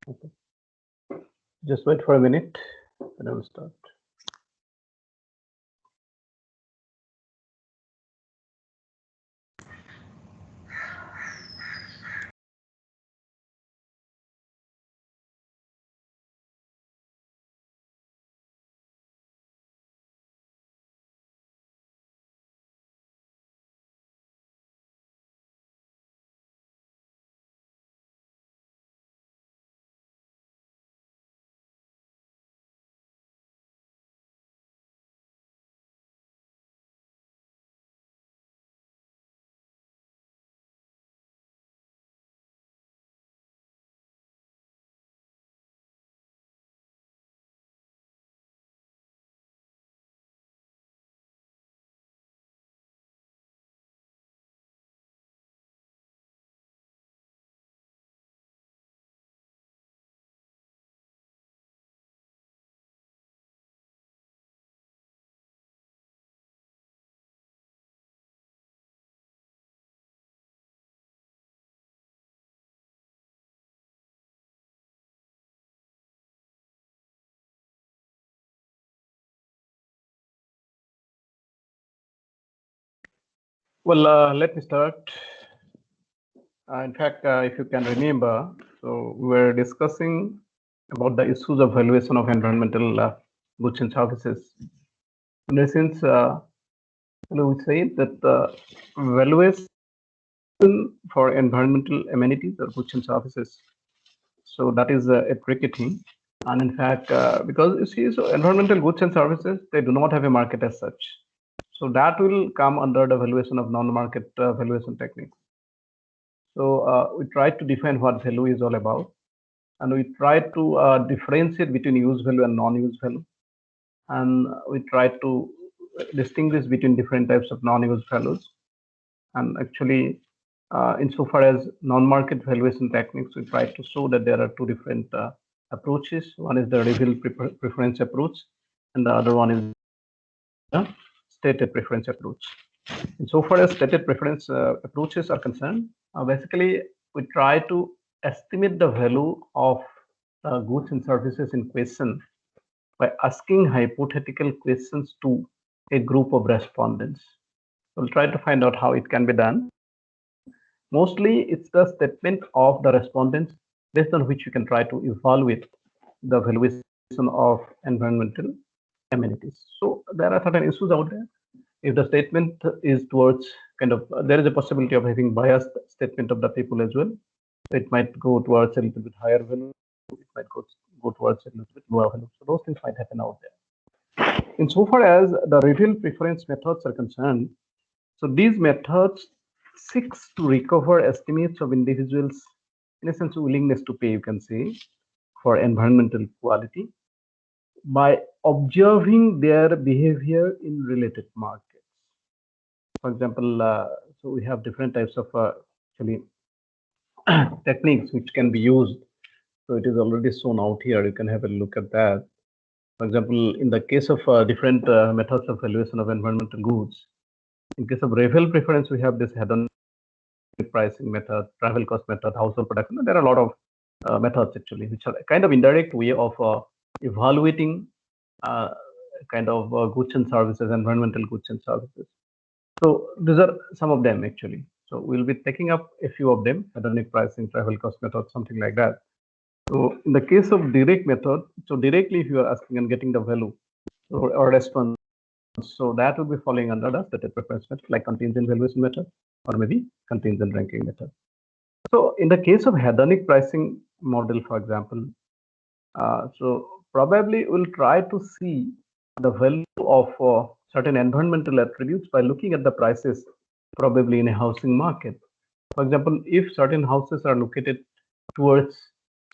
Okay. Just wait for a minute, and I will start. Well, let me start. In fact, if you can remember, so we were discussing about the issues of valuation of environmental goods and services. In essence, we say that the valuation for environmental amenities or goods and services. So that is a tricky thing. And in fact, because you see, so environmental goods and services, they do not have a market as such. So that will come under the valuation of non-market valuation techniques. So we try to define what value is all about, and we try to differentiate between use value and non-use value, and we try to distinguish between different types of non-use values. And actually, insofar as non-market valuation techniques, we try to show that there are two different approaches. One is the revealed preference approach, and the other one is the stated preference approach. Insofar as stated preference approaches are concerned, basically we try to estimate the value of goods and services in question by asking hypothetical questions to a group of respondents. We'll try to find out how it can be done. Mostly it's the statement of the respondents based on which you can try to evaluate the valuation of environmental amenities. So there are certain issues out there. If the statement is towards there is a possibility of having biased statement of the people as well. It might go towards a little bit higher value. It might go towards a little bit lower value. So those things might happen out there. Insofar as the revealed preference methods are concerned, so these methods seeks to recover estimates of individuals, in a sense, willingness to pay, you can say, for environmental quality by observing their behavior in related markets. For example, so we have different types of actually techniques which can be used. So it is already shown out here. You can have a look at that. For example, in the case of different methods of valuation of environmental goods, in case of revealed preference, we have this hedonic pricing method, travel cost method, household production. There are a lot of methods actually, which are a kind of indirect way of evaluating goods and services, environmental goods and services. So these are some of them actually. So we'll be taking up a few of them: hedonic pricing, travel cost method, something like that. So in the case of direct method, so directly if you are asking and getting the value or response, so that will be falling under the stated preference method, like contingent valuation method or maybe contingent ranking method. So in the case of hedonic pricing model, for example, so probably we'll try to see the value of certain environmental attributes by looking at the prices probably in a housing market. For example, if certain houses are located towards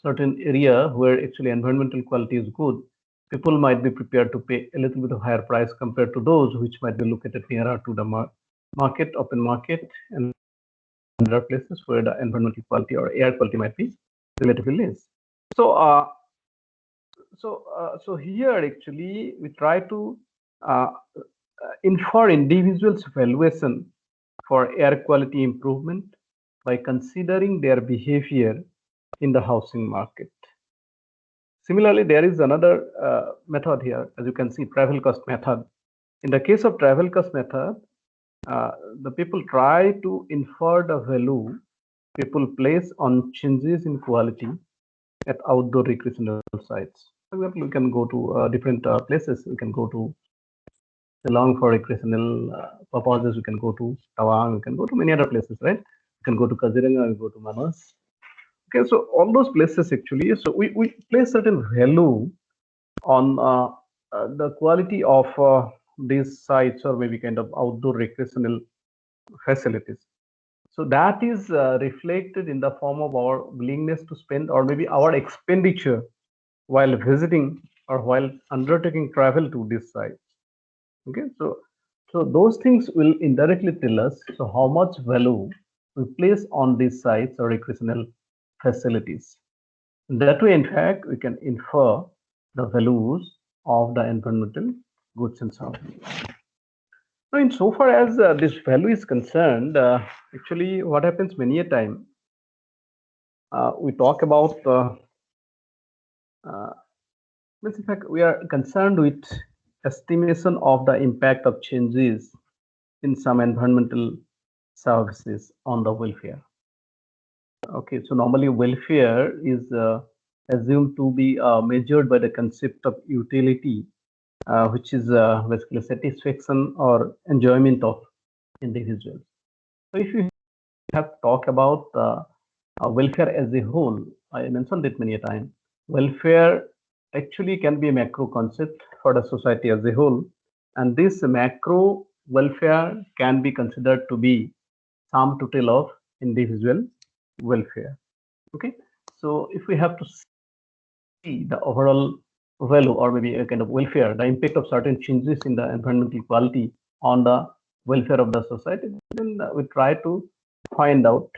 certain area where actually environmental quality is good, people might be prepared to pay a little bit of higher price compared to those which might be located nearer to the market, open market, and other places where the environmental quality or air quality might be relatively less. So, so here actually we try to infer individuals' valuation for air quality improvement by considering their behavior in the housing market. Similarly, there is another method here, as you can see, travel cost method. In the case of travel cost method, the people try to infer the value people place on changes in quality at outdoor recreational sites. For example, we can go to different places. We can go to Shillong for recreational purposes. We can go to Tawang. We can go to many other places, right? We can go to Kaziranga. We go to Manas. Okay, so all those places actually. So we place certain value on the quality of these sites or maybe kind of outdoor recreational facilities. So that is reflected in the form of our willingness to spend or maybe our expenditure while visiting or while undertaking travel to these sites. Okay, so those things will indirectly tell us so how much value we place on these sites or recreational facilities. That way, in fact, we can infer the values of the environmental goods and services. Now, in so far as this value is concerned, actually, what happens many a time, we talk about, means in fact, we are concerned with estimation of the impact of changes in some environmental services on the welfare. Okay, so normally welfare is assumed to be measured by the concept of utility, which is basically satisfaction or enjoyment of individuals. So if you have talked about welfare as a whole, I mentioned it many a time. Welfare actually can be a macro concept for the society as a whole, and this macro welfare can be considered to be sum total of individual welfare. Okay, so if we have to see the overall value or maybe a kind of welfare, the impact of certain changes in the environmental quality on the welfare of the society, then we try to find out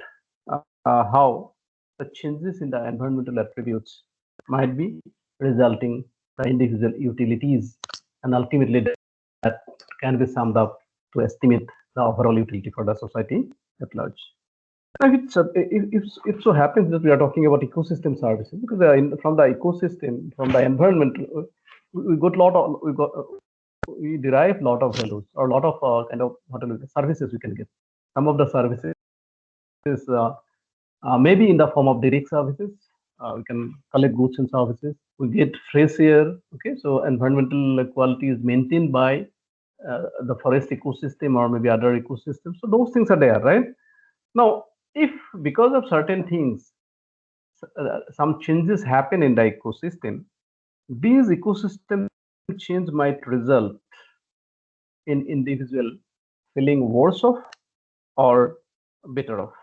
how the changes in the environmental attributes might be resulting the individual utilities, and ultimately that can be summed up to estimate the overall utility for the society at large. If it so happens that we are talking about ecosystem services, because from the ecosystem, from the environment, we got lot of we derive lot of values or lot of kind of services we can get. Some of the services maybe in the form of direct services. We can collect goods and services. We get fresh air. Okay, so environmental quality is maintained by the forest ecosystem or maybe other ecosystems. So those things are there, right? Now, if because of certain things, some changes happen in the ecosystem, these ecosystem change might result in individual feeling worse off or better off.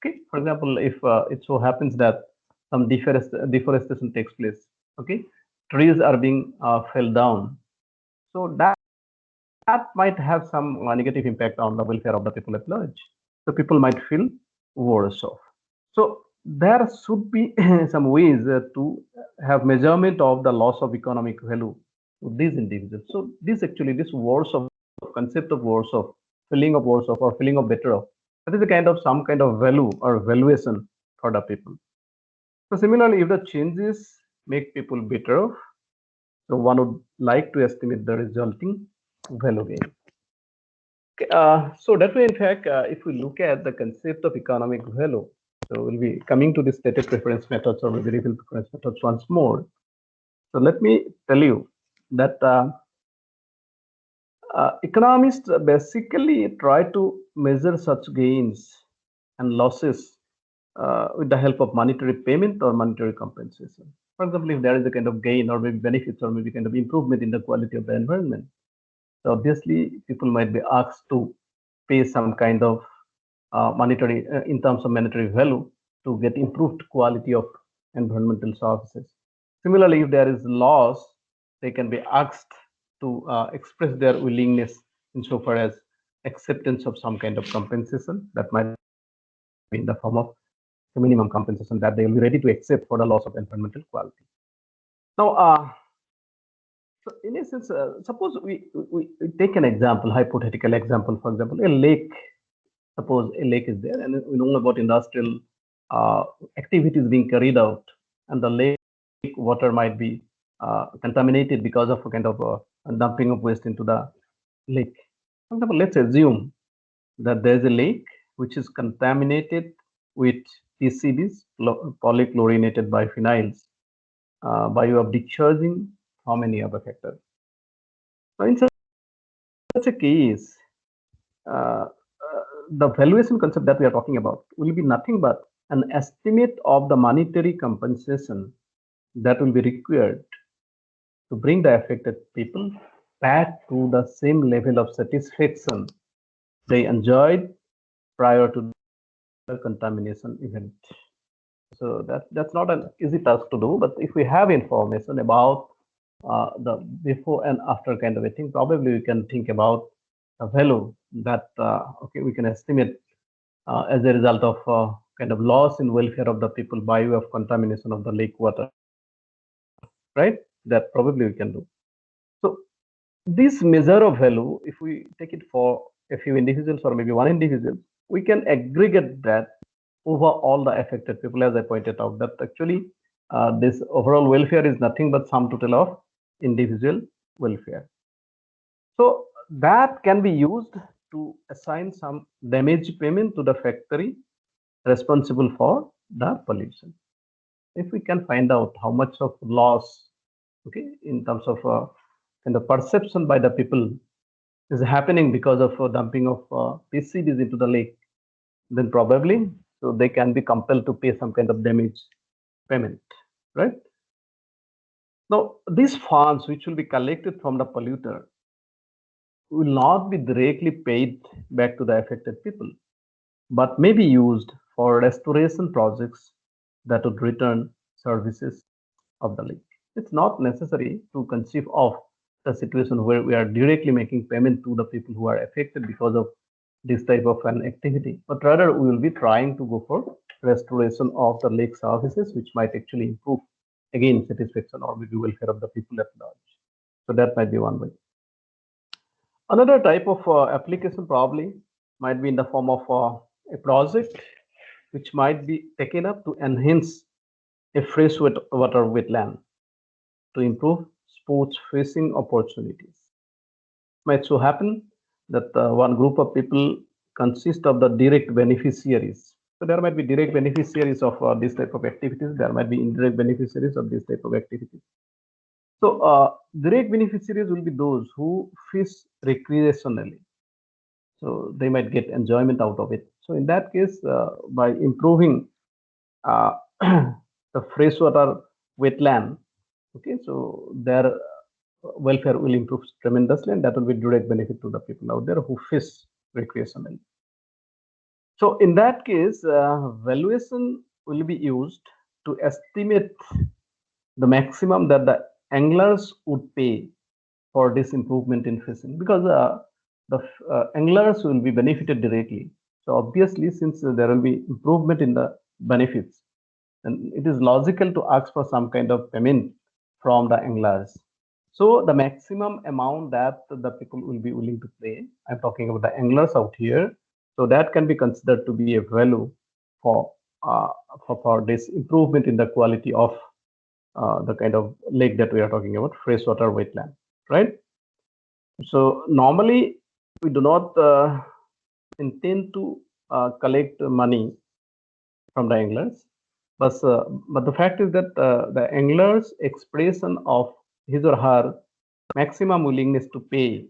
Okay, for example, if it so happens that some deforestation takes place, okay, trees are being fell down, so that might have some negative impact on the welfare of the people at large. So people might feel worse off. So there should be some ways to have measurement of the loss of economic value to these individuals. So this actually, this worse of concept of worse of, feeling of worse of or feeling of better off, that is a kind of some kind of value or valuation for the people. So similarly, if the changes make people better off, so one would like to estimate the resulting value gain. So that way, in fact, if we look at the concept of economic value, so we'll be coming to the stated preference methods or maybe revealed preference methods once more. So let me tell you that economists basically try to measure such gains and losses with the help of monetary payment or monetary compensation. For example, if there is a kind of gain or maybe benefits or maybe kind of improvement in the quality of the environment, so obviously people might be asked to pay some kind of monetary in terms of monetary value to get improved quality of environmental services. Similarly, if there is loss, they can be asked to express their willingness insofar as acceptance of some kind of compensation that might be in the form of the minimum compensation that they will be ready to accept for the loss of environmental quality. Now, so in a sense, suppose we take an example, hypothetical example, for example, a lake. Suppose a lake is there and we know about industrial activities being carried out and the lake water might be contaminated because of a kind of dumping of waste into the lake. For example, let's assume that there is a lake which is contaminated with PCBs, polychlorinated biphenyls, by way of discharging from any other factor. So in such a case, the valuation concept that we are talking about will be nothing but an estimate of the monetary compensation that will be required to bring the affected people back to the same level of satisfaction they enjoyed prior to the contamination event. So that's not an easy task to do, but if we have information about the before and after kind of a thing, probably we can think about a value that okay, we can estimate as a result of kind of loss in welfare of the people by way of contamination of the lake water, right? That probably we can do. So this measure of value, if we take it for a few individuals or maybe one individual, we can aggregate that over all the affected people, as I pointed out, that actually this overall welfare is nothing but sum total of individual welfare. So that can be used to assign some damage payment to the factory responsible for the pollution. If we can find out how much of loss, okay, in terms of and the perception by the people is happening because of dumping of PCBs into the lake, then probably so they can be compelled to pay some kind of damage payment, right? Now, these funds which will be collected from the polluter will not be directly paid back to the affected people, but may be used for restoration projects that would return services of the lake. It's not necessary to conceive of the situation where we are directly making payment to the people who are affected because of this type of an activity, but rather we will be trying to go for restoration of the lake services, which might actually improve again satisfaction or maybe welfare of the people at large. So that might be one way. Another type of application probably might be in the form of a project which might be taken up to enhance a freshwater wetland to improve sports fishing opportunities. Might so happen that one group of people consist of the direct beneficiaries. So there might be direct beneficiaries of this type of activities. There might be indirect beneficiaries of this type of activities. So direct beneficiaries will be those who fish recreationally. So they might get enjoyment out of it. So in that case, by improving the freshwater wetland, okay, so their welfare will improve tremendously, and that will be direct benefit to the people out there who fish recreationally. So in that case, valuation will be used to estimate the maximum that the anglers would pay for this improvement in fishing, because the anglers will be benefited directly. So obviously, since there will be improvement in the benefits, and it is logical to ask for some kind of payment from the anglers. So the maximum amount that the people will be willing to pay, I'm talking about the anglers out here. So that can be considered to be a value for this improvement in the quality of the kind of lake that we are talking about, freshwater wetland, right? So normally we do not intend to collect money from the anglers, but the fact is that the angler's expression of his or her maximum willingness to pay,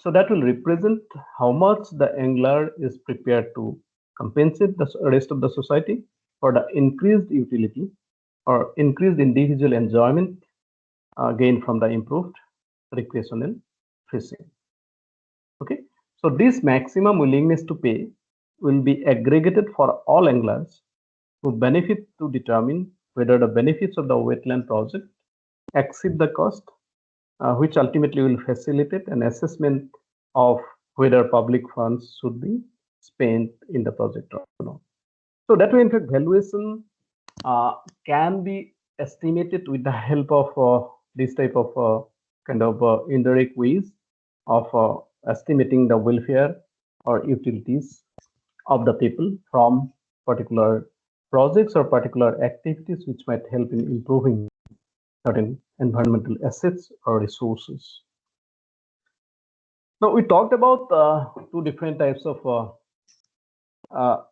so that will represent how much the angler is prepared to compensate the rest of the society for the increased utility or increased individual enjoyment gained from the improved recreational fishing. Okay, so this maximum willingness to pay will be aggregated for all anglers who benefit to determine whether the benefits of the wetland project exceed the cost, which ultimately will facilitate an assessment of whether public funds should be spent in the project or not. So that way, in fact, valuation can be estimated with the help of this type of kind of indirect ways of estimating the welfare or utilities of the people from particular projects or particular activities which might help in improving certain environmental assets or resources. Now, we talked about two different types of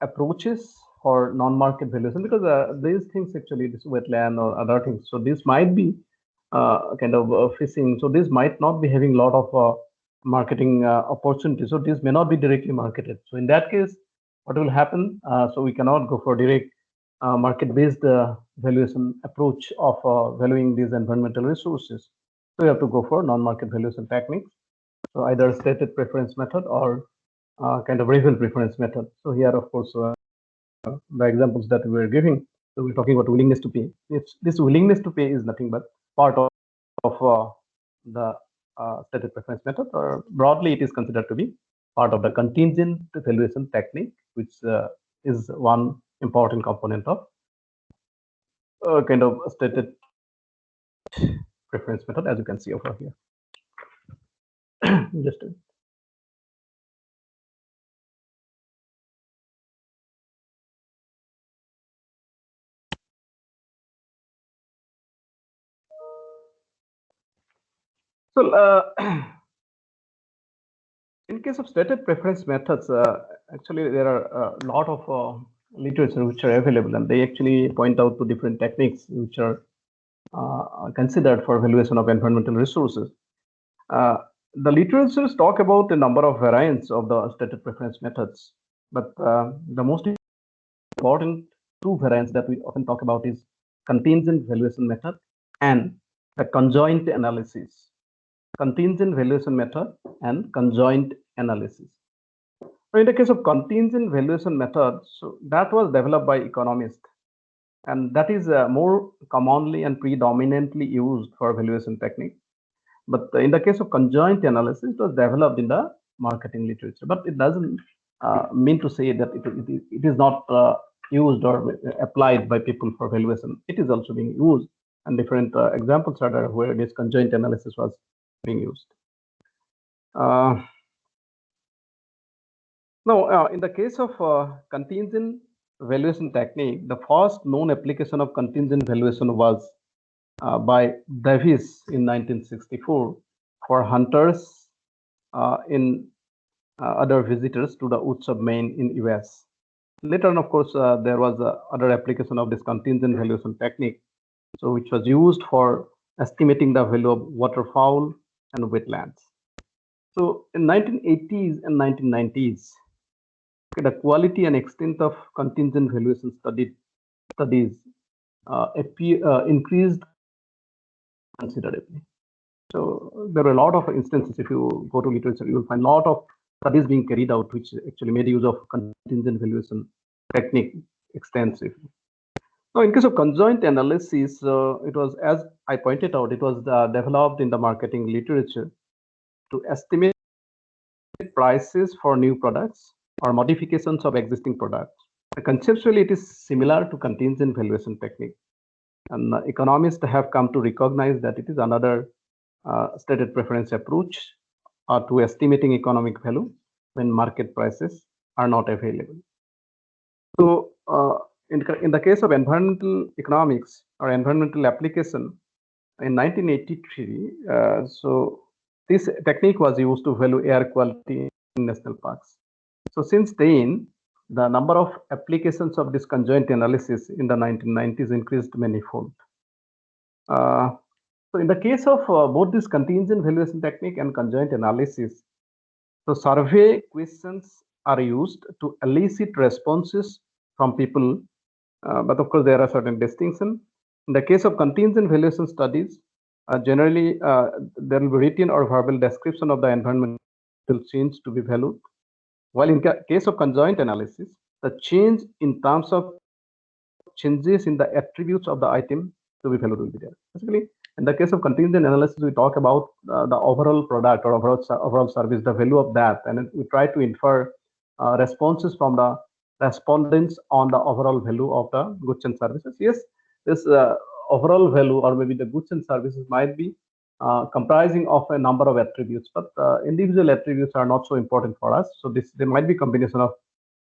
approaches for non-market valuation, because these things actually, this wetland or other things, so this might be kind of fishing, so this might not be having a lot of marketing opportunities, so this may not be directly marketed. So in that case, what will happen? So we cannot go for direct market-based valuation approach of valuing these environmental resources. So we have to go for non-market valuation techniques. So either stated preference method or kind of reasoned preference method. So here, of course, the examples that we were giving. So we're talking about willingness to pay. This willingness to pay is nothing but part of the stated preference method, or broadly it is considered to be part of the contingent valuation technique, which is one important component of kind of stated preference method, as you can see over here. Just so in case of stated preference methods, actually there are a lot of literature which are available, and they actually point out to different techniques which are considered for evaluation of environmental resources. The literatures talk about a number of variants of the stated preference methods, but the most important two variants that we often talk about is contingent valuation method and the conjoint analysis. Contingent valuation method and conjoint analysis. So in the case of contingent valuation method, so that was developed by economists, and that is more commonly and predominantly used for valuation technique. But in the case of conjoint analysis, it was developed in the marketing literature. But it doesn't mean to say that it is not used or applied by people for valuation. It is also being used, and different examples are there where this conjoint analysis was being used. Now, in the case of contingent valuation technique, the first known application of contingent valuation was by Davis in 1964 for hunters in other visitors to the woods of Maine in US. Later on, of course, there was other application of this contingent valuation technique, so which was used for estimating the value of waterfowl and wetlands. So in 1980s and 1990s, the quality and extent of contingent valuation studies increased considerably. So there are a lot of instances. If you go to literature, you will find a lot of studies being carried out, which actually made use of contingent valuation technique extensively. Now, in case of conjoint analysis, it was, as I pointed out, it was developed in the marketing literature to estimate prices for new products or modifications of existing products. Conceptually, it is similar to contingent valuation technique, and economists have come to recognize that it is another stated preference approach to estimating economic value when market prices are not available. So in the case of environmental economics or environmental application in 1983, so this technique was used to value air quality in national parks. So since then, the number of applications of this conjoint analysis in the 1990s increased manifold. So in the case of both this contingent valuation technique and conjoint analysis, so survey questions are used to elicit responses from people, but of course there are certain distinctions. In the case of contingent valuation studies, generally there will be written or verbal description of the environmental change to be valued, while in case of conjoint analysis, the change in terms of changes in the attributes of the item to be valued will be there. Basically, in the case of contingent analysis, we talk about the overall product or overall service, the value of that, and we try to infer responses from the respondents on the overall value of the goods and services. Yes, this overall value or maybe the goods and services might be comprising of a number of attributes, but individual attributes are not so important for us. So there might be combination of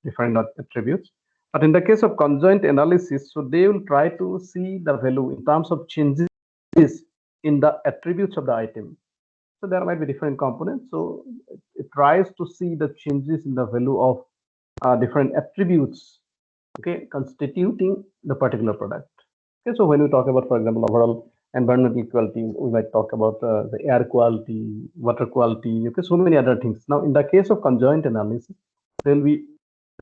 different attributes. But in the case of conjoint analysis, so they will try to see the value in terms of changes is in the attributes of the item. So there might be different components. So it tries to see the changes in the value of different attributes, okay, constituting the particular product. Okay, so when we talk about, for example, overall environmental quality, we might talk about the air quality, water quality, okay, so many other things. Now, in the case of conjoint analysis, there will be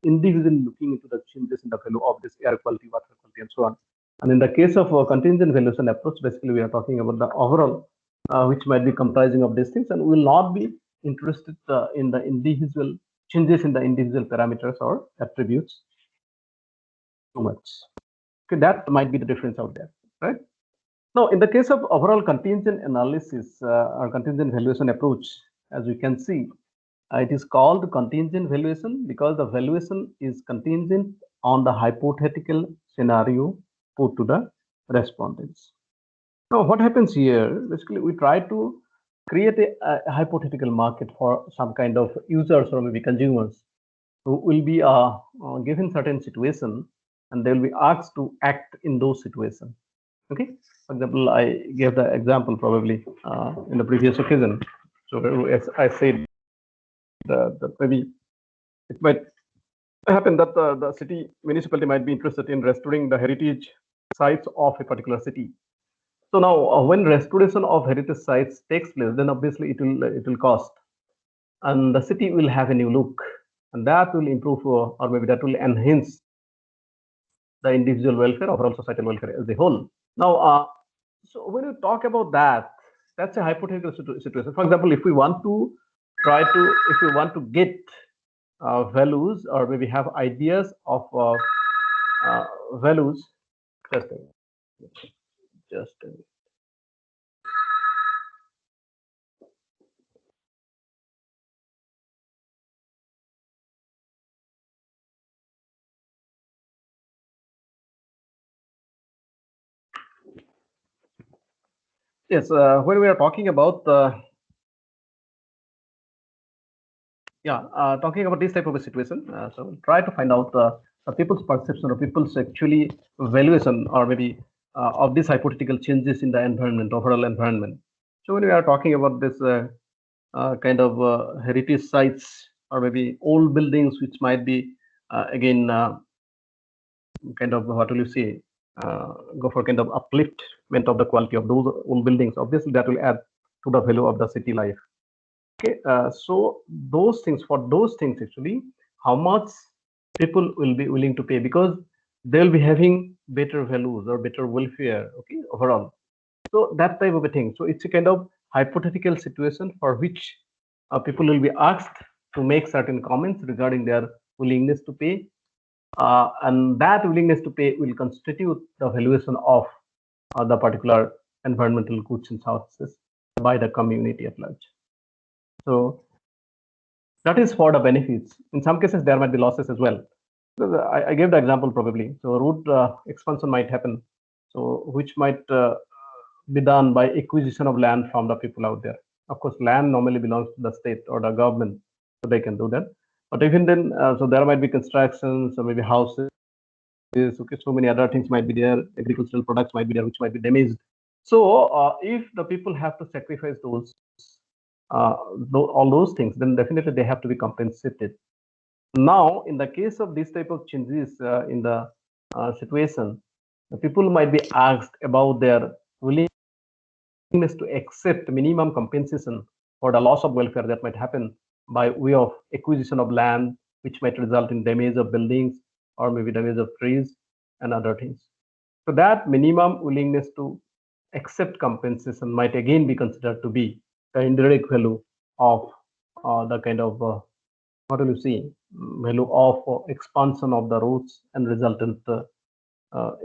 individually looking into the changes in the value of this air quality, water quality, and so on. And in the case of contingent valuation approach, basically we are talking about the overall, which might be comprising of these things, and we will not be interested in the individual changes in the individual parameters or attributes too much. Okay, that might be the difference out there, right? Now, in the case of overall contingent analysis or contingent valuation approach, as we can see, it is called contingent valuation because the valuation is contingent on the hypothetical scenario put to the respondents. Now, what happens here? Basically, we try to create a hypothetical market for some kind of users or maybe consumers who will be given certain situation, and they will be asked to act in those situations. Okay. For example, I gave the example probably in the previous occasion. So as I said, that maybe it might happen that the city municipality might be interested in restoring the heritage sites of a particular city. So now, when restoration of heritage sites takes place, then obviously it will cost, and the city will have a new look, and that will improve or maybe that will enhance the individual welfare, overall societal welfare as a whole. Now, so when you talk about that, that's a hypothetical situation. For example, if we want to if we want to get values or maybe have ideas of values, just a minute, just a minute. Yes, when we are talking about talking about this type of a situation, so try to find out people's perception or people's actually valuation or maybe of these hypothetical changes in the environment, overall environment. So when we are talking about this kind of heritage sites or maybe old buildings, which might be again kind of, what will you say, go for kind of upliftment of the quality of those old buildings. Obviously, that will add to the value of the city life. Okay, so those things, for those things actually, how much people will be willing to pay, because they'll be having better values or better welfare, okay, overall. So that type of a thing. So it's a kind of hypothetical situation for which people will be asked to make certain comments regarding their willingness to pay, and that willingness to pay will constitute the valuation of the particular environmental goods and services by the community at large. So that is for the benefits. In some cases, there might be losses as well. So I gave the example probably. So route expansion might happen, so which might be done by acquisition of land from the people out there. Of course, land normally belongs to the state or the government, so they can do that. But even then, so there might be constructions or maybe houses. Okay, so many other things might be there. Agricultural products might be there, which might be damaged. So if the people have to sacrifice those all those things, then definitely they have to be compensated. Now, in the case of this type of changes in the situation, the people might be asked about their willingness to accept minimum compensation for the loss of welfare that might happen by way of acquisition of land, which might result in damage of buildings or maybe damage of trees and other things. So that minimum willingness to accept compensation might again be considered to be the indirect value of the kind of what do you see, value of expansion of the roads and resultant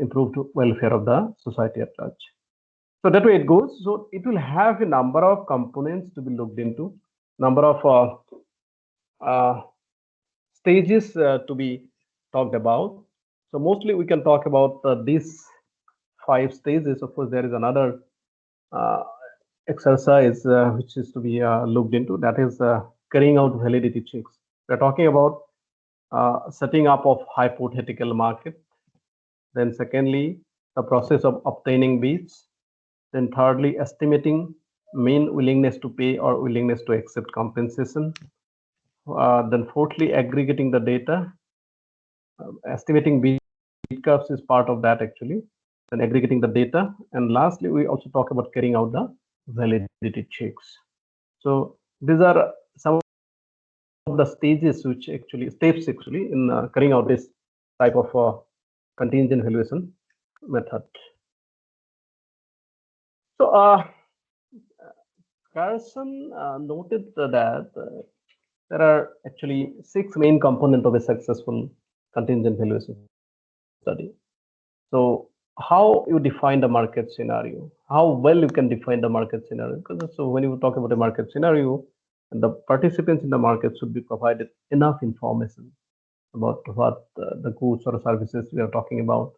improved welfare of the society at large. So that way it goes. So it will have a number of components to be looked into, number of stages to be talked about. So mostly we can talk about these 5 stages. Of course, there is another exercise which is to be looked into, that is carrying out validity checks. We're talking about setting up of hypothetical market. Then secondly, the process of obtaining bids. Then thirdly, estimating mean willingness to pay or willingness to accept compensation. Then fourthly, aggregating the data. Estimating beat curves is part of that actually. Then aggregating the data. And lastly, we also talk about carrying out the validity checks. So these are some of the stages which actually, steps actually in carrying out this type of contingent valuation method. So Carson noted that there are actually 6 main components of a successful contingent valuation study. So how you define the market scenario, how well you can define the market scenario. Because so when you talk about a market scenario, the participants in the market should be provided enough information about what the goods or services we are talking about.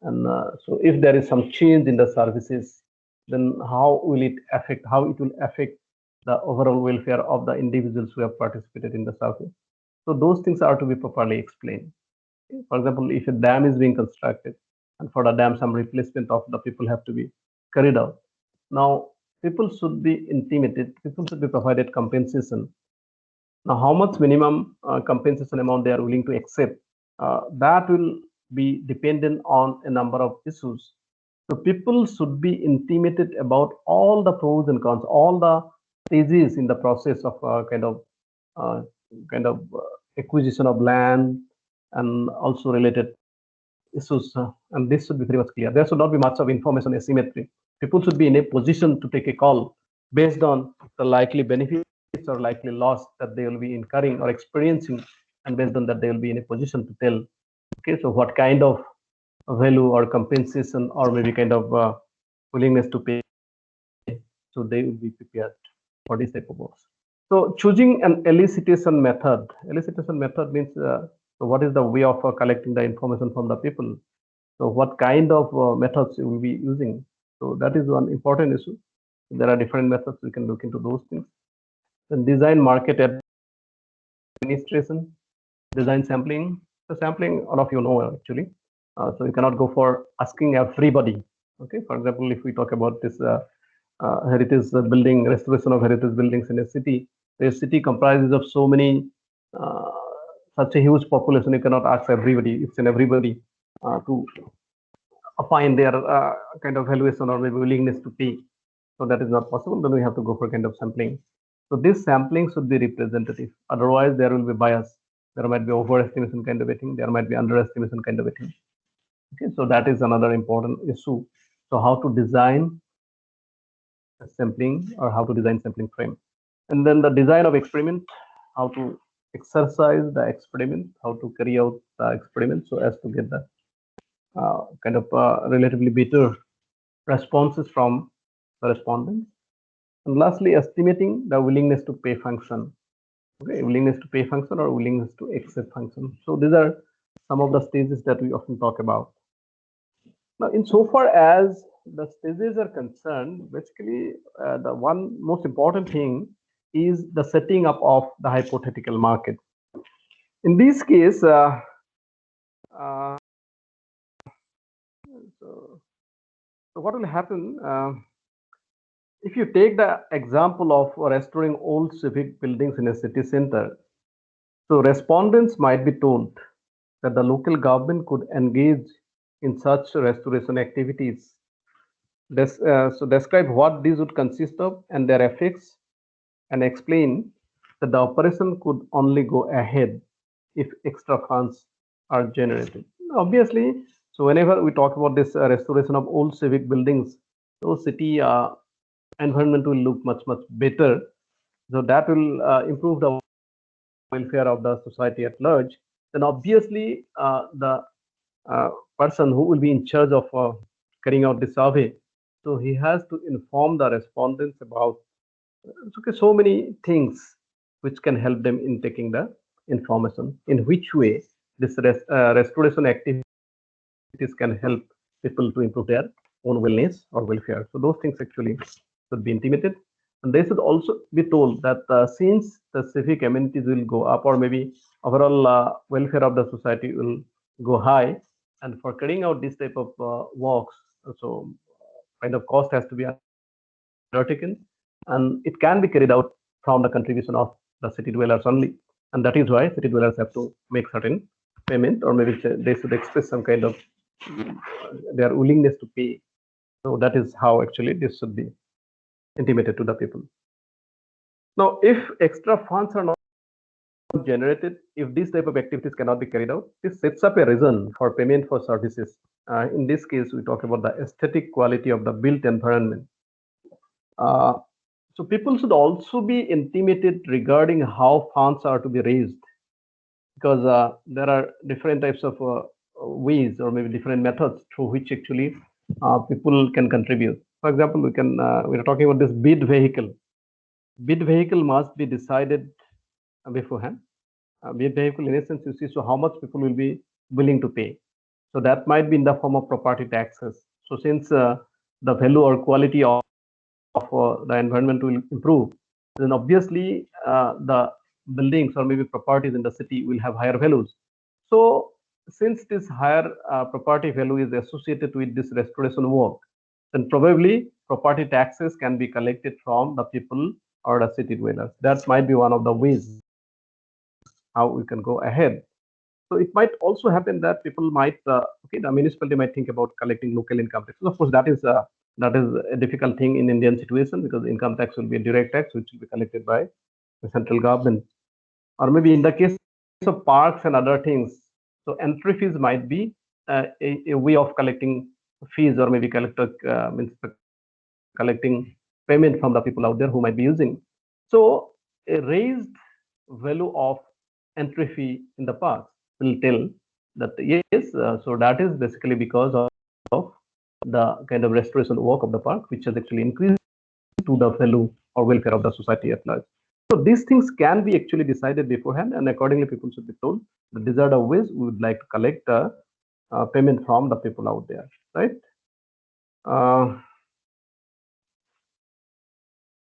And so if there is some change in the services, then how will it affect, how it will affect the overall welfare of the individuals who have participated in the survey. So those things are to be properly explained. For example, if a dam is being constructed, and for the dam, some replacement of the people have to be carried out. Now, people should be intimated, people should be provided compensation. Now, how much minimum compensation amount they are willing to accept, that will be dependent on a number of issues. So people should be intimated about all the pros and cons, all the stages in the process of uh, acquisition of land, and also related issues. And this should be very much clear. There should not be much of information asymmetry. People should be in a position to take a call based on the likely benefits or likely loss that they will be incurring or experiencing, and based on that they will be in a position to tell, okay, so what kind of value or compensation or maybe willingness to pay, so they will be prepared for this type of works. So choosing an elicitation method. Elicitation method means so what is the way of collecting the information from the people. So what kind of methods you will be using. So that is one important issue. There are different methods. We can look into those things. Then design market administration, design sampling. So sampling, all of you know actually. So you cannot go for asking everybody. Okay, for example, if we talk about this heritage building, restoration of heritage buildings in a city, the city comprises of so many, uh, such a huge population, you cannot ask everybody, it's in everybody to find their valuation or maybe willingness to pay. So that is not possible, then we have to go for sampling. So this sampling should be representative, otherwise there will be bias. There might be overestimation kind of a thing, there might be underestimation kind of a thing. Okay, so that is another important issue. So how to design sampling or how to design sampling frame. And then the design of experiment, how to exercise the experiment, how to carry out the experiment so as to get the relatively better responses from the respondents. And lastly, estimating the willingness to pay function. Okay, willingness to pay function or willingness to accept function. So these are some of the stages that we often talk about. Now, insofar as the stages are concerned, basically the one most important thing is the setting up of the hypothetical market. In this case, so what will happen if you take the example of restoring old civic buildings in a city center? So respondents might be told that the local government could engage in such restoration activities. So describe what these would consist of and their effects, and explain that the operation could only go ahead if extra funds are generated. Obviously, so whenever we talk about this restoration of old civic buildings, so city environment will look much better. So that will improve the welfare of the society at large. Then obviously the person who will be in charge of carrying out the survey, so he has to inform the respondents about so many things which can help them in taking the information, in which way this restoration activities can help people to improve their own wellness or welfare. So those things actually should be intimated, and they should also be told that since the civic amenities will go up, or maybe overall welfare of the society will go high, and for carrying out this type of works, so kind of cost has to be undertaken, and it can be carried out from the contribution of the city dwellers only. And that is why city dwellers have to make certain payment, or maybe they should express some kind of their willingness to pay. So that is how actually this should be intimated to the people. Now, if extra funds are not generated, if this type of activities cannot be carried out, this sets up a reason for payment for services. In this case, we talk about the aesthetic quality of the built environment. So people should also be intimated regarding how funds are to be raised, because there are different types of ways, or maybe different methods through which actually people can contribute. For example, we are talking about this bid vehicle. Bid vehicle must be decided beforehand. Bid vehicle, in essence, you see, so how much people will be willing to pay. So that might be in the form of property taxes. So since the value or quality of the environment will improve, then obviously the buildings or maybe properties in the city will have higher values. So since this higher property value is associated with this restoration work, then probably property taxes can be collected from the people or the city dwellers. That might be one of the ways how we can go ahead. So it might also happen that people might, the municipality might think about collecting local income taxes. Of course, that is a difficult thing in Indian situation, because income tax will be a direct tax which will be collected by the central government. Or maybe in the case of parks and other things, so entry fees might be a way of collecting fees, or maybe collecting payment from the people out there who might be using. So a raised value of entry fee in the parks will tell that yes, so that is basically because of the kind of restoration work of the park, which has actually increased to the value or welfare of the society at large. So these things can be actually decided beforehand, and accordingly people should be told that these are the ways we would like to collect payment from the people out there, right?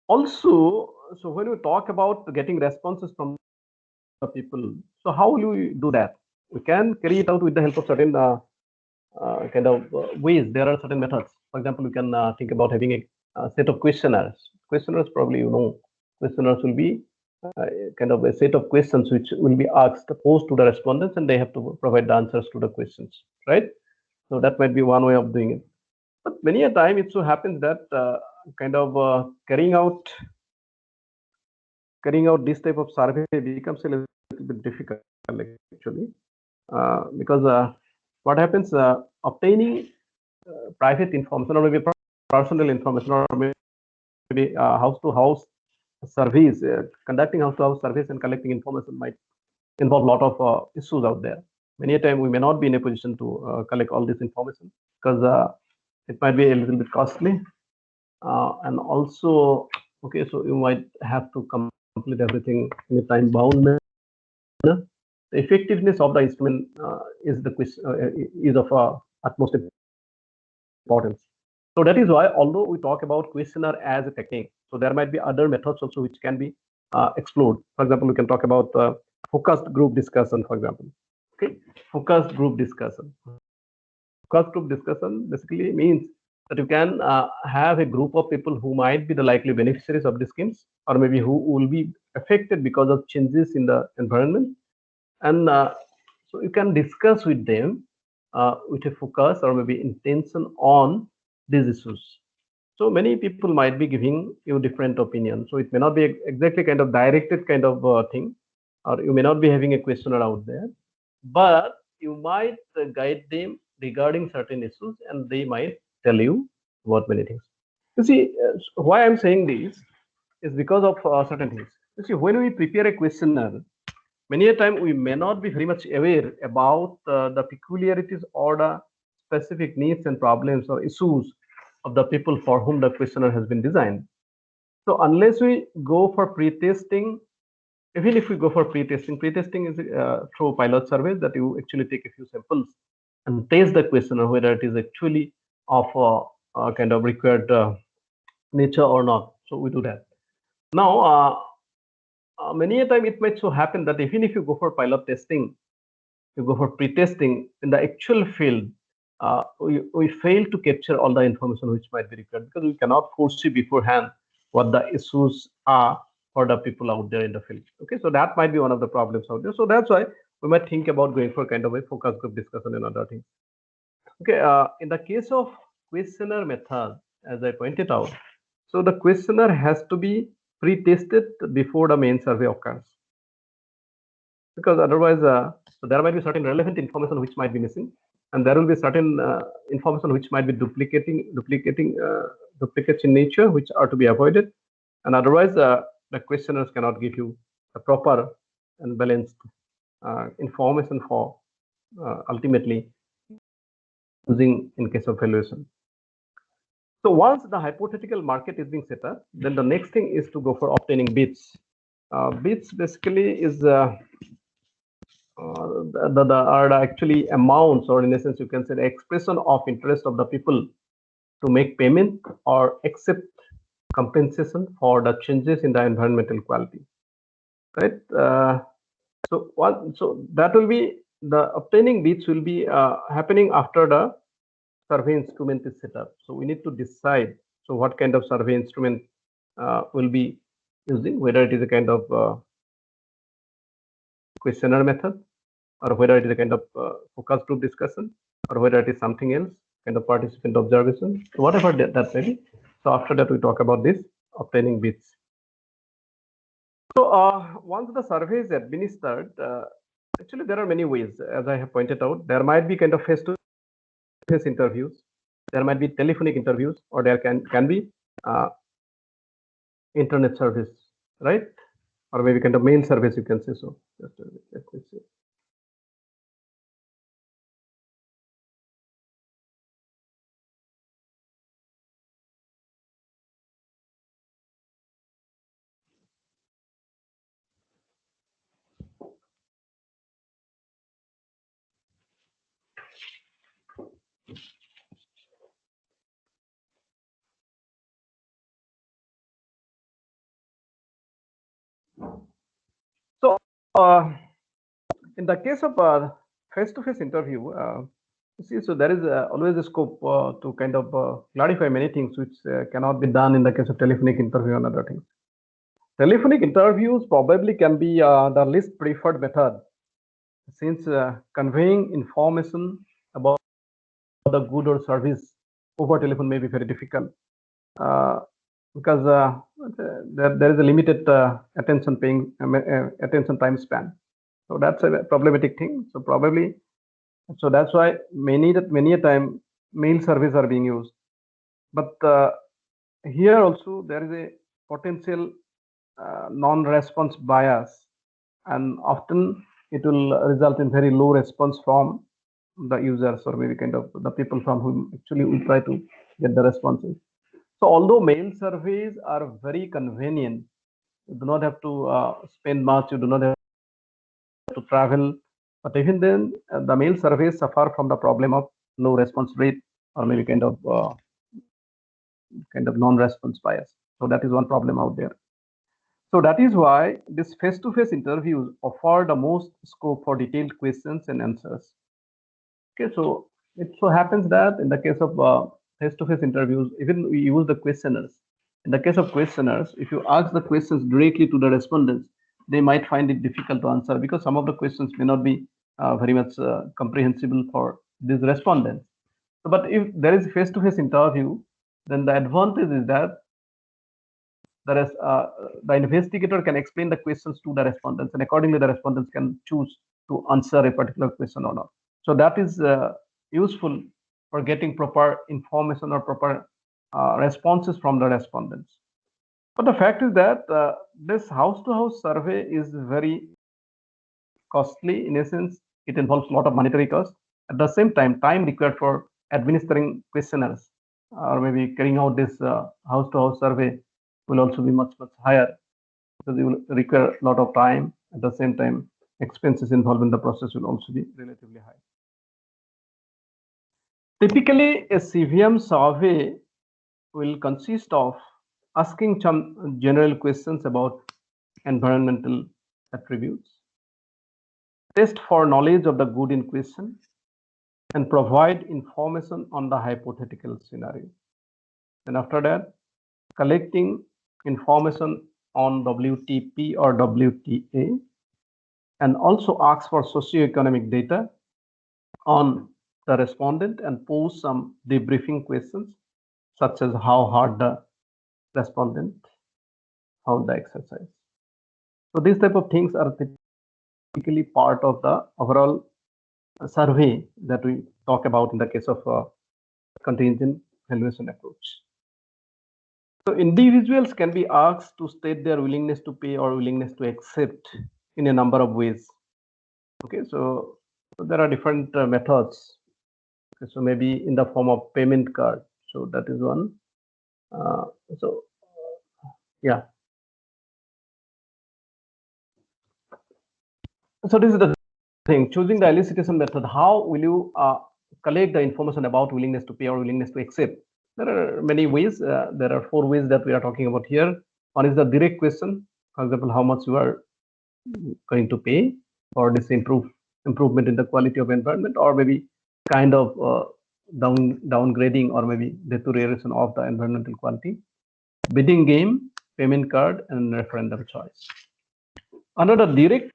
Also, so when we talk about getting responses from the people, so how will we do that? We can carry it out with the help of certain ways. There are certain methods. For example, we can think about having a set of questionnaires. Questionnaires, probably questionnaires will be kind of a set of questions which will be asked, posed to the respondents, and they have to provide the answers to the questions, right? So that might be one way of doing it. But many a time it so happens that carrying out this type of survey becomes a little bit difficult actually, because what happens, obtaining private information, or maybe personal information, or maybe house to house surveys, conducting house to house surveys and collecting information might involve a lot of issues out there. Many a time we may not be in a position to collect all this information, because it might be a little bit costly, and also, okay, so you might have to complete everything in a time bound manner. The effectiveness of the instrument is of utmost importance. So that is why, although we talk about questionnaire as a technique, so there might be other methods also which can be explored. For example, we can talk about focused group discussion, for example. Okay, focused group discussion. Focused group discussion basically means that you can have a group of people who might be the likely beneficiaries of the schemes, or maybe who will be affected because of changes in the environment, and so you can discuss with them with a focus or maybe intention on these issues. So many people might be giving you different opinions, so it may not be exactly kind of directed kind of thing, or you may not be having a questionnaire out there, but you might guide them regarding certain issues, and they might tell you about many things. You see, why I'm saying this is because of certain things. You see, when we prepare a questionnaire, many a time we may not be very much aware about the peculiarities or the specific needs and problems or issues of the people for whom the questionnaire has been designed. So unless we go for pre-testing, even if we go for pre-testing is through pilot surveys that you actually take a few samples and test the questionnaire whether it is actually of kind of required nature or not. So we do that. Now, many a time it might so happen that even if you go for pilot testing, you go for pre-testing in the actual field, we fail to capture all the information which might be required because we cannot foresee beforehand what the issues are for the people out there in the field. Okay, so that might be one of the problems out there. So that's why we might think about going for kind of a focus group discussion and other things. Okay, in the case of questionnaire method, as I pointed out, so the questionnaire has to be pre-tested before the main survey occurs, because otherwise, so there might be certain relevant information which might be missing, and there will be certain information which might be duplicates in nature, which are to be avoided, and otherwise, the questionnaires cannot give you a proper and balanced information for ultimately using in case of valuation. So once the hypothetical market is being set up, then the next thing is to go for obtaining bids. Bids basically is are actually amounts, or in essence, you can say the expression of interest of the people to make payment or accept compensation for the changes in the environmental quality, right? So that will be the obtaining bids will be happening after the survey instrument is set up. So we need to decide so what kind of survey instrument will be using, whether it is a kind of questionnaire method, or whether it is a kind of focus group discussion, or whether it is something else, kind of participant observation, whatever that may be. So after that, we talk about this obtaining bids. So once the survey is administered, actually there are many ways, as I have pointed out. There might be kind of face-to-face interviews, there might be telephonic interviews, or there can be internet service, right? Or maybe kind of mail service, you can say so. Let me see. So in the case of face-to-face interview, see, so there is always a scope to kind of clarify many things which cannot be done in the case of telephonic interview and other things. Telephonic interviews probably can be the least preferred method, since conveying information about the good or service over telephone may be very difficult, because there is a limited attention time span. So that's a problematic thing. So probably, so that's why many a time mail service are being used. But here also there is a potential non-response bias, and often it will result in very low response from the users, or maybe kind of the people from whom actually we try to get the responses. So although mail surveys are very convenient, you do not have to spend much, you do not have to travel, but even then, the mail surveys suffer from the problem of low response rate, or maybe kind of non-response bias. So that is one problem out there. So that is why this face-to-face interviews offer the most scope for detailed questions and answers. Okay, so it so happens that in the case of face-to-face interviews, even we use the questionnaires. In the case of questionnaires, if you ask the questions directly to the respondents, they might find it difficult to answer because some of the questions may not be very much comprehensible for these respondents. But if there is face-to-face interview, then the advantage is that the investigator can explain the questions to the respondents, and accordingly the respondents can choose to answer a particular question or not. So that is useful for getting proper information or proper responses from the respondents. But the fact is that this house-to-house survey is very costly. In essence, it involves a lot of monetary cost. At the same time required for administering questionnaires or maybe carrying out this house-to-house survey will also be much higher, because you will require a lot of time. At the same time, expenses involved in the process will also be relatively high. Typically, a CVM survey will consist of asking some general questions about environmental attributes, test for knowledge of the good in question, and provide information on the hypothetical scenario. And after that, collecting information on WTP or WTA, and also ask for socioeconomic data on the respondent and pose some debriefing questions, such as how hard the respondent found the exercise. So these type of things are typically part of the overall survey that we talk about in the case of contingent valuation approach. So individuals can be asked to state their willingness to pay or willingness to accept in a number of ways. Okay, so there are different methods. Okay, so maybe in the form of payment card. So that is one. So yeah. So this is the thing. Choosing the elicitation method. How will you collect the information about willingness to pay or willingness to accept? There are many ways. There are 4 ways that we are talking about here. One is the direct question. For example, how much you are going to pay for this improvement in the quality of environment, or maybe kind of downgrading or maybe deterioration of the environmental quality. Bidding game, payment card, and referendum choice. Under the direct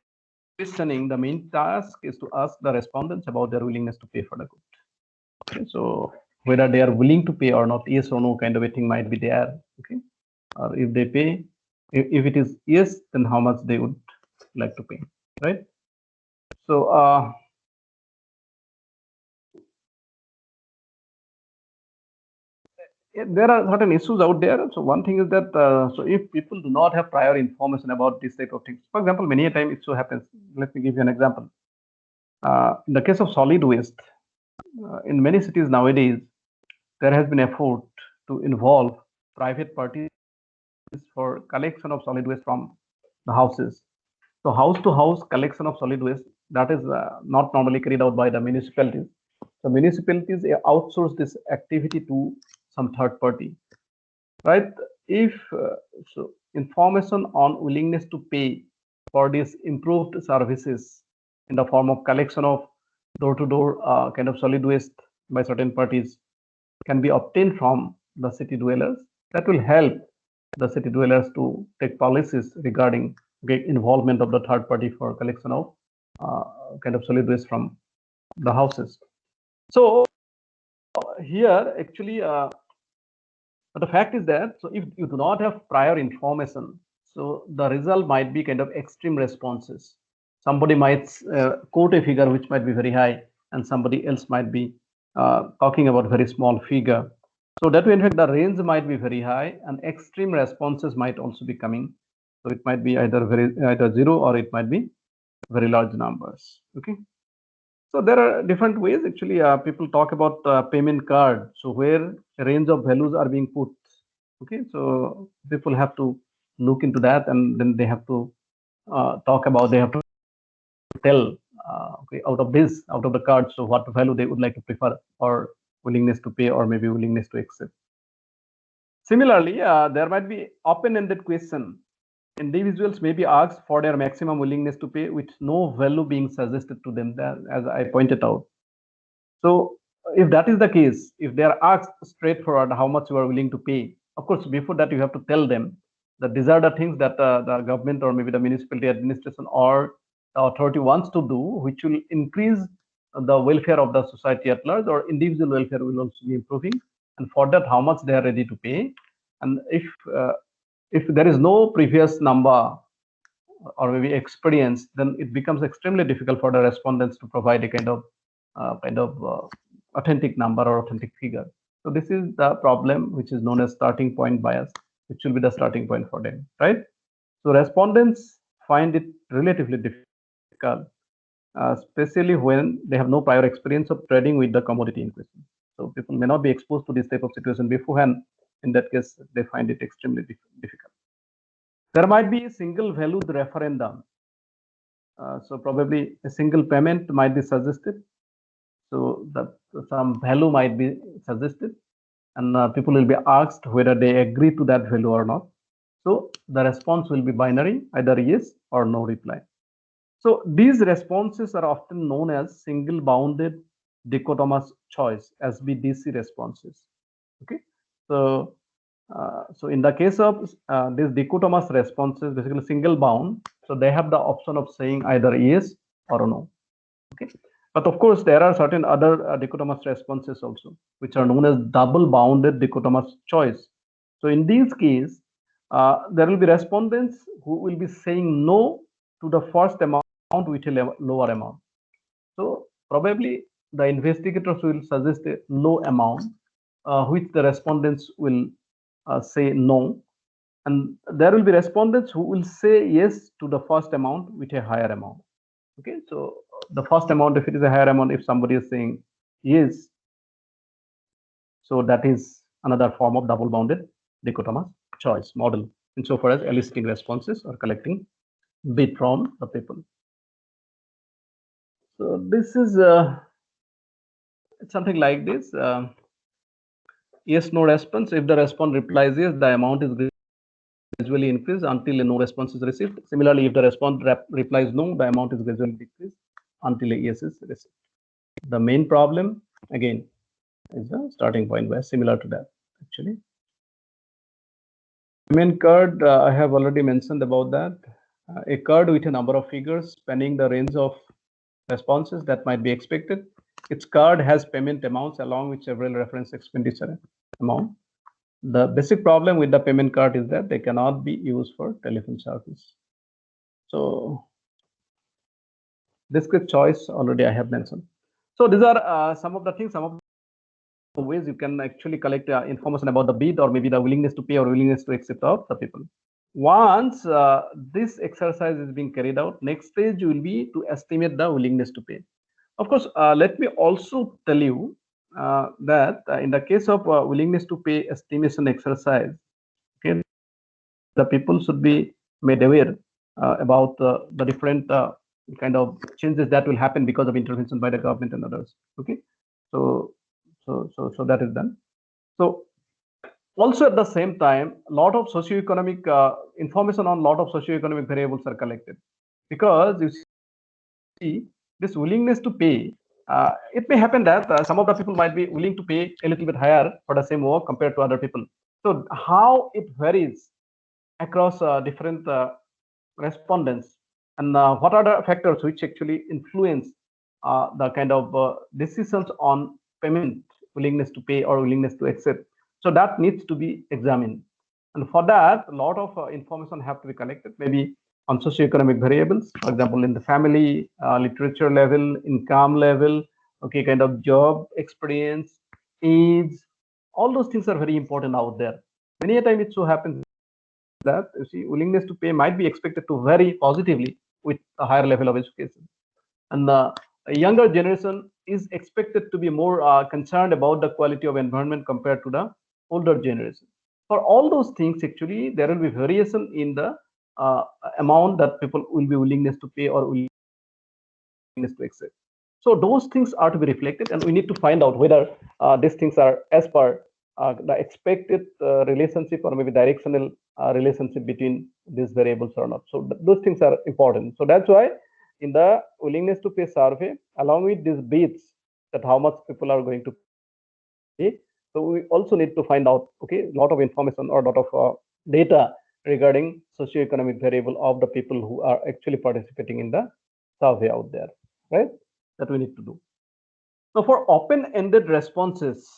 questioning, the main task is to ask the respondents about their willingness to pay for the good. Okay, so whether they are willing to pay or not, yes or no kind of a thing might be there. Okay, or if they pay, if it is yes, then how much they would like to pay, right? So there are certain issues out there. So one thing is that so if people do not have prior information about this type of things, for example, many a time it so happens. Let me give you an example. In the case of solid waste, in many cities nowadays, there has been effort to involve private parties for collection of solid waste from the houses. So house to house collection of solid waste, that is not normally carried out by the municipalities. So municipalities outsource this activity to some third party, right? If so, information on willingness to pay for these improved services in the form of collection of door-to-door kind of solid waste by certain parties can be obtained from the city dwellers. That will help the city dwellers to take policies regarding involvement of the third party for collection of kind of solid waste from the houses. So here actually but the fact is that, so if you do not have prior information, so the result might be kind of extreme responses. Somebody might quote a figure which might be very high, and somebody else might be talking about very small figure. So that way, in fact, the range might be very high, and extreme responses might also be coming. So it might be either zero, or it might be very large numbers. Okay. So there are different ways. Actually, people talk about payment card. So where a range of values are being put. Okay, so people have to look into that, and then they have to talk about. They have to tell, okay, out of the card, so what value they would like to prefer, or willingness to pay, or maybe willingness to accept. Similarly, there might be open-ended question. Individuals may be asked for their maximum willingness to pay with no value being suggested to them, as I pointed out. So if that is the case, if they are asked straightforward how much you are willing to pay, of course, before that you have to tell them that these are the things that the government or maybe the municipality administration or the authority wants to do, which will increase the welfare of the society at large, or individual welfare will also be improving. And for that, how much they are ready to pay. And if there is no previous number or maybe experience, then it becomes extremely difficult for the respondents to provide a kind of authentic number or authentic figure. So this is the problem, which is known as starting point bias, which will be the starting point for them, right? So respondents find it relatively difficult, especially when they have no prior experience of trading with the commodity in question. So people may not be exposed to this type of situation beforehand. In that case, they find it extremely difficult. There might be a single valued referendum. So probably a single payment might be suggested. So some value might be suggested, and people will be asked whether they agree to that value or not. So the response will be binary, either yes or no reply. So these responses are often known as single bounded dichotomous choice, SBDC responses. Okay, so so in the case of these dichotomous responses, basically single bound, so they have the option of saying either yes or no. Okay, but of course there are certain other dichotomous responses also, which are known as double bounded dichotomous choice. So in these cases, there will be respondents who will be saying no to the first amount with a lower amount. So probably the investigators will suggest a low amount, which the respondents will say no, and there will be respondents who will say yes to the first amount with a higher amount. Okay, so the first amount, if it is a higher amount, if somebody is saying yes, so that is another form of double bounded dichotomous choice model insofar as eliciting responses or collecting bit from the people. So this is something like this. Yes, no response. If the response replies yes, the amount is gradually increased until a no response is received. Similarly, if the response replies no, the amount is gradually decreased until a yes is received. The main problem, again, is the starting point where similar to that, actually. Payment card, I have already mentioned about that. A card with a number of figures spanning the range of responses that might be expected. Its card has payment amounts along with several reference expenditure amount. The basic problem with the payment card is that they cannot be used for telephone service. So discrete choice already I have mentioned. So these are some of the things, some of the ways you can actually collect information about the bid or maybe the willingness to pay or willingness to accept of the people. Once this exercise is being carried out, next stage will be to estimate the willingness to pay. Of course, let me also tell you that in the case of willingness to pay estimation exercise, okay, the people should be made aware about the different kind of changes that will happen because of intervention by the government and others. Okay, so that is done. So also at the same time, a lot of socioeconomic information on a lot of socioeconomic variables are collected, because you see this willingness to pay. It may happen that some of the people might be willing to pay a little bit higher for the same work compared to other people. So how it varies across different respondents, and what are the factors which actually influence the kind of decisions on payment, willingness to pay or willingness to accept. So that needs to be examined, and for that a lot of information have to be collected, maybe on socioeconomic variables, for example in the family, literature level, income level, okay, kind of job experience, age. All those things are very important out there. Many a time it so happens that you see willingness to pay might be expected to vary positively with a higher level of education, and the younger generation is expected to be more concerned about the quality of environment compared to the older generation. For all those things, actually there will be variation in the uh, amount that people will be willingness to pay or willingness to accept. So those things are to be reflected, and we need to find out whether these things are as per the expected relationship or maybe directional relationship between these variables or not. So those things are important. So that's why in the willingness to pay survey, along with these bids, that how much people are going to pay. So we also need to find out, okay, a lot of information or a lot of data regarding socioeconomic variable of the people who are actually participating in the survey out there, right? That we need to do. So for open-ended responses,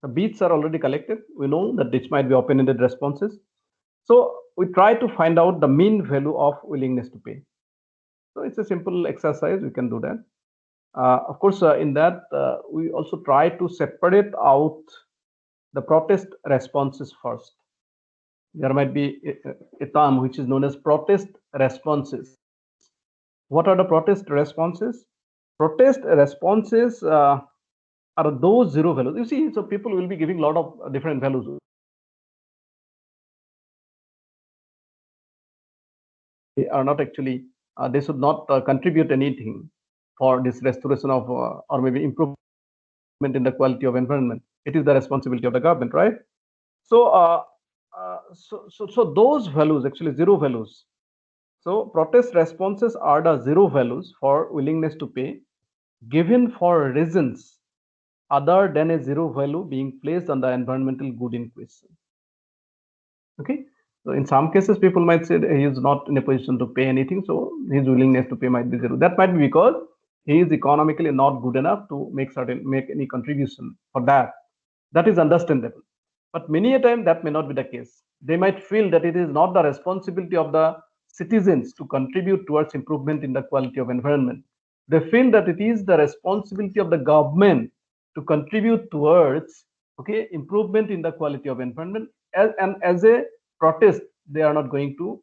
the beats are already collected. We know that this might be open-ended responses. So we try to find out the mean value of willingness to pay. So it's a simple exercise. We can do that. Of course, in that, we also try to separate out the protest responses first. There might be a term which is known as protest responses. What are the protest responses? Protest responses are those zero values. You see, so people will be giving a lot of different values. They are not actually, they should not contribute anything for this restoration of or maybe improvement in the quality of environment. It is the responsibility of the government, right? So, so those values, actually zero values. So protest responses are the zero values for willingness to pay. given for reasons other than a zero value being placed on the environmental good in question. Okay, so in some cases, people might say that he is not in a position to pay anything, so his willingness to pay might be zero. That might be because he is economically not good enough to make any contribution for that. That is understandable. But many a time that may not be the case. They might feel that it is not the responsibility of the citizens to contribute towards improvement in the quality of environment. They feel that it is the responsibility of the government to contribute towards improvement in the quality of environment. And as a protest, they are not going to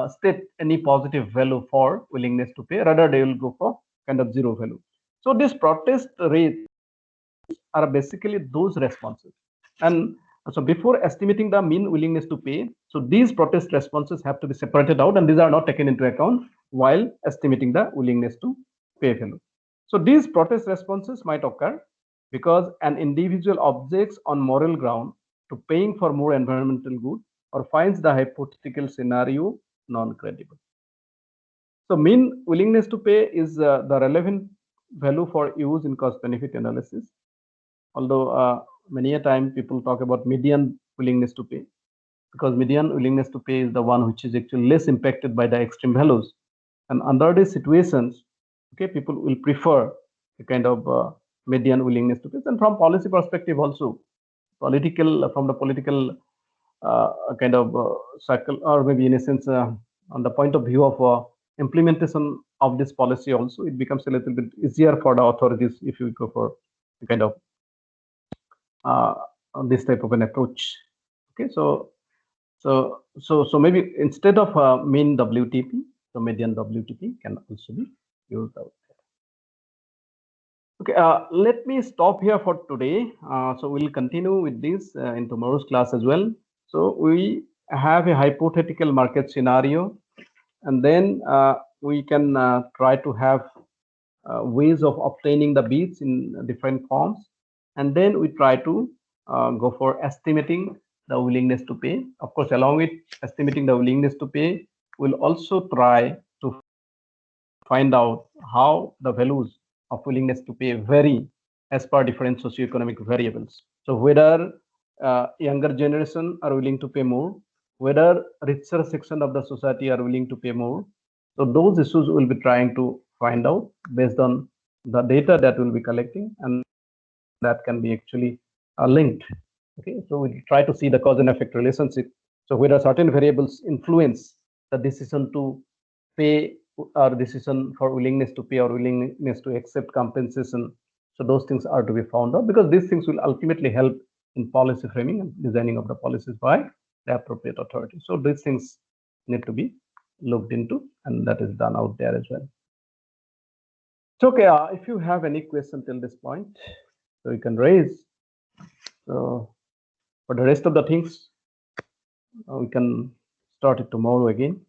state any positive value for willingness to pay. Rather, they will go for kind of zero value. So this protest rates are basically those responses. And so before estimating the mean willingness to pay, so these protest responses have to be separated out, and these are not taken into account while estimating the willingness to pay value. So these protest responses might occur because an individual objects on moral ground to paying for more environmental good or finds the hypothetical scenario non-credible. So mean willingness to pay is the relevant value for use in cost-benefit analysis. Although many a time people talk about median willingness to pay, because median willingness to pay is the one which is actually less impacted by the extreme values. And under these situations, people will prefer a kind of median willingness to pay. And from policy perspective also, from the political kind of cycle, or maybe in a sense, on the point of view of implementation of this policy also, it becomes a little bit easier for the authorities if you go for a kind of this type of an approach. Okay, so maybe instead of mean WTP, so median WTP can also be used out there. Okay, let me stop here for today. So we'll continue with this in tomorrow's class as well. So we have a hypothetical market scenario, and then we can try to have ways of obtaining the bids in different forms, and then we try to go for estimating the willingness to pay. Of course, along with estimating the willingness to pay, we'll also try to find out how the values of willingness to pay vary as per different socioeconomic variables. So whether younger generation are willing to pay more, whether richer section of the society are willing to pay more. So those issues we'll be trying to find out based on the data that we'll be collecting, and that can be actually linked. Okay, so we'll try to see the cause and effect relationship. So whether certain variables influence the decision to pay or decision for willingness to pay or willingness to accept compensation. So those things are to be found out, because these things will ultimately help in policy framing and designing of the policies by the appropriate authority. So these things need to be looked into, and that is done out there as well. So okay, if you have any question till this point, so you can raise. So for the rest of the things, we can start it tomorrow again.